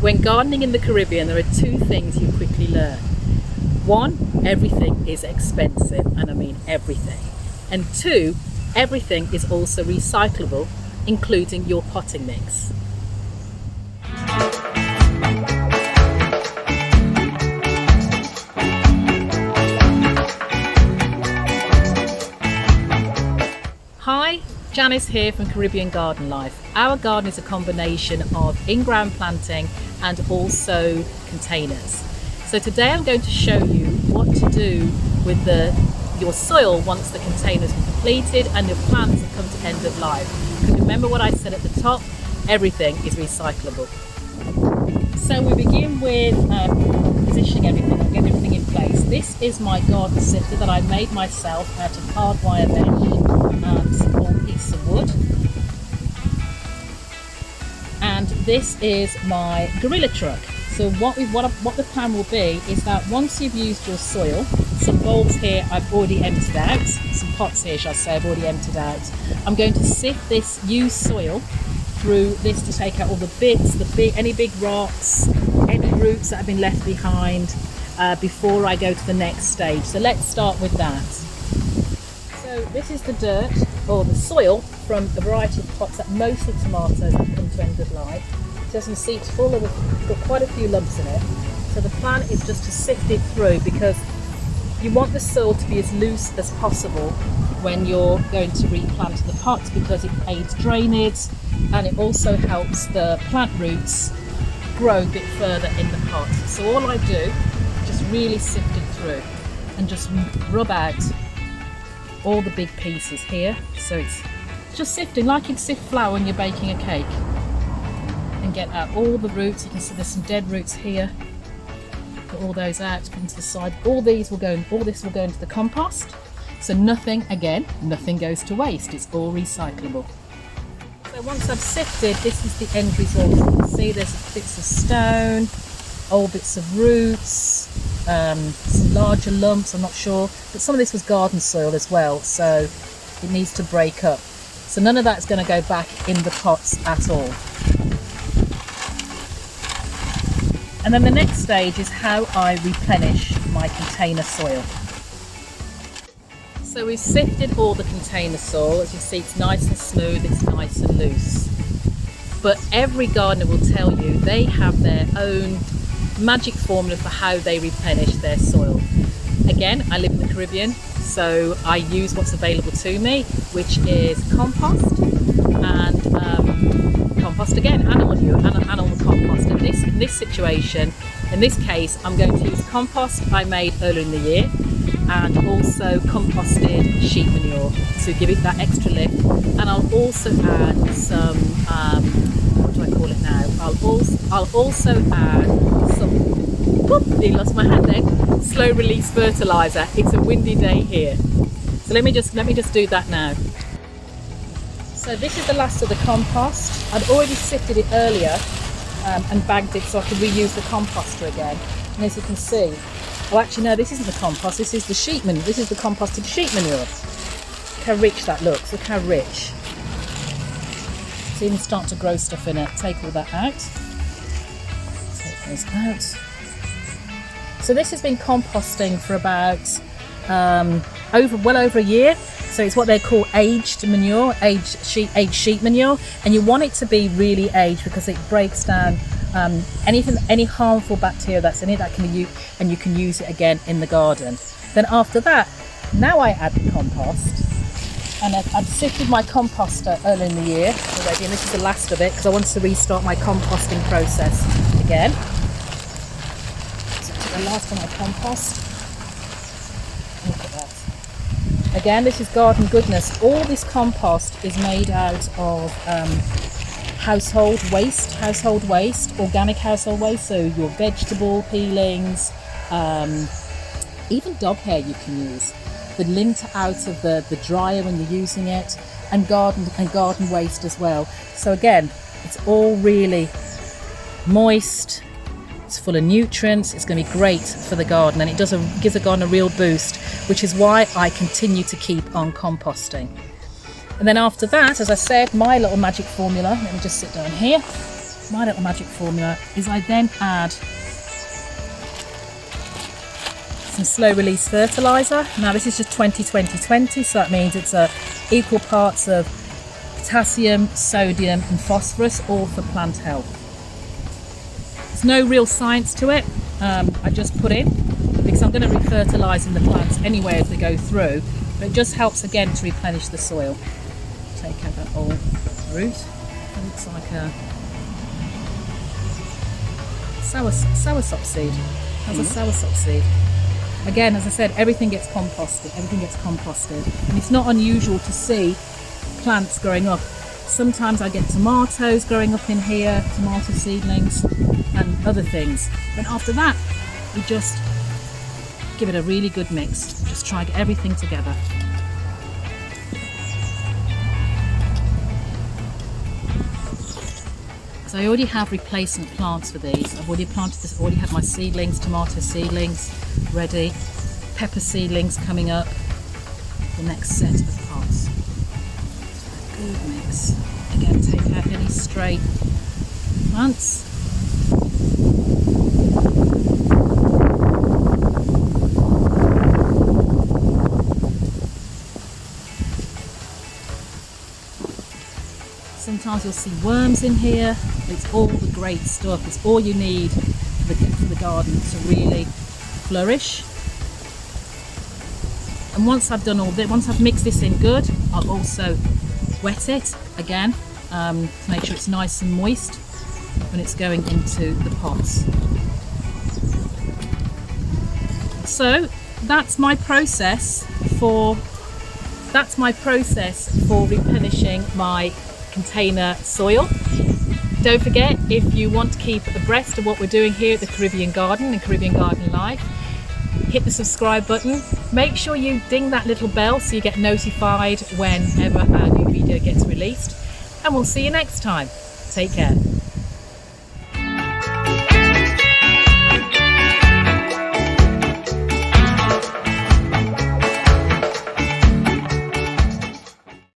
When gardening in the Caribbean, there are two things you quickly learn. One, everything is expensive, and I mean everything. And two, everything is also recyclable, including your potting mix. Hi, Janice here from Caribbean Garden Life. Our garden is a combination of in-ground planting and also containers. So today I'm going to show you what to do with your soil once the containers are completed and your plants have come to end of life. Because remember what I said at the top, everything is recyclable. So we begin with positioning everything and getting everything in place. This is my garden sifter that I made myself out of hardwire mesh and some old pieces of wood. And this is my gorilla truck. So what the plan will be is that once you've used your soil, some bowls here I've already emptied out, some pots here shall I say I've already emptied out. I'm going to sift this used soil through this to take out all the bits, any big rocks, any roots that have been left behind before I go to the next stage. So let's start with that. So this is the dirt or the soil from a variety of pots that most of the tomatoes have come to end of life. So as you see, it's full of, got quite a few lumps in it. So the plan is just to sift it through because you want the soil to be as loose as possible when you're going to replant the pots because it aids drainage and it also helps the plant roots grow a bit further in the pot. So all I do, just really sift it through and just rub out all the big pieces here. So it's just sifting like you'd sift flour when you're baking a cake. And get out all the roots. You can see there's some dead roots here. Put all those out, put them to the side. All this will go into the compost. So nothing goes to waste. It's all recyclable. So once I've sifted, this is the end result. You can see there's bits of stone, old bits of roots, some larger lumps, I'm not sure. But some of this was garden soil as well, so it needs to break up. So none of that's going to go back in the pots at all. And then the next stage is how I replenish my container soil. So we've sifted all the container soil. As you see, it's nice and smooth, it's nice and loose. But every gardener will tell you they have their own magic formula for how they replenish their soil. Again, I live in the Caribbean, so I use what's available to me, which is compost and compost again, animal manure, animal compost. In this situation, in this case, I'm going to use compost I made earlier in the year and also composted sheep manure to give it that extra lift. And I'll also add some, what do I call it now? I'll also add some, whoop, I lost my hand then, slow release fertilizer. It's a windy day here. So let me just do that now. So this is the last of the compost. I'd already sifted it earlier and bagged it so I could reuse the composter again. And as you can see, oh actually no, this isn't the compost, this is the sheep manure. This is the composted sheep manure. Look how rich that looks, look how rich. It's even starting to grow stuff in it. Take all that out. Take those out. So this has been composting for about well over a year. So it's what they call aged manure, aged sheep manure, and you want it to be really aged because it breaks down any harmful bacteria that's in it that can be used, and you can use it again in the garden. Then after that, now I add the compost, and I've sifted my composter earlier in the year already, and this is the last of it because I wanted to restart my composting process again. So the last of my compost. Look at that. Again, this is garden goodness. All this compost is made out of household waste, organic household waste. So your vegetable peelings, even dog hair you can use. The lint out of the dryer when you're using it, and garden waste as well. So again, it's all really moist. It's full of nutrients. It's going to be great for the garden, and it gives the garden a real boost, which is why I continue to keep on composting. And then after that, as I said, my little magic formula, let me just sit down here. my little magic formula is I then add some slow release fertilizer. Now this is just 20-20-20, so that means it's equal parts of potassium, sodium and phosphorus, all for plant health. There's no real science to it. I just put in because I'm going to re-fertilise in the plants anyway as they go through, but it just helps again to replenish the soil. Take out that old root. It looks like a soursop seed. That's a soursop seed. Again, as I said, everything gets composted. And it's not unusual to see plants growing up. Sometimes I get tomatoes growing up in here, tomato seedlings and other things. But after that, we just give it a really good mix. Just try to get everything together. So I already have replacement plants for these. I've already planted this, already had my seedlings, tomato seedlings ready, pepper seedlings coming up, the next set of pots. Good mix. Again, take out any stray plants. Sometimes you'll see worms in here. It's all the great stuff. It's all you need for the garden to really flourish. And once I've done all this, once I've mixed this in good, I'll also wet it again to make sure it's nice and moist when it's going into the pots. So that's my process for replenishing my container soil. Don't forget, if you want to keep abreast of what we're doing here at the Caribbean Garden and Caribbean Garden Life, hit the subscribe button. Make sure you ding that little bell so you get notified whenever a new video gets released. And we'll see you next time. Take care.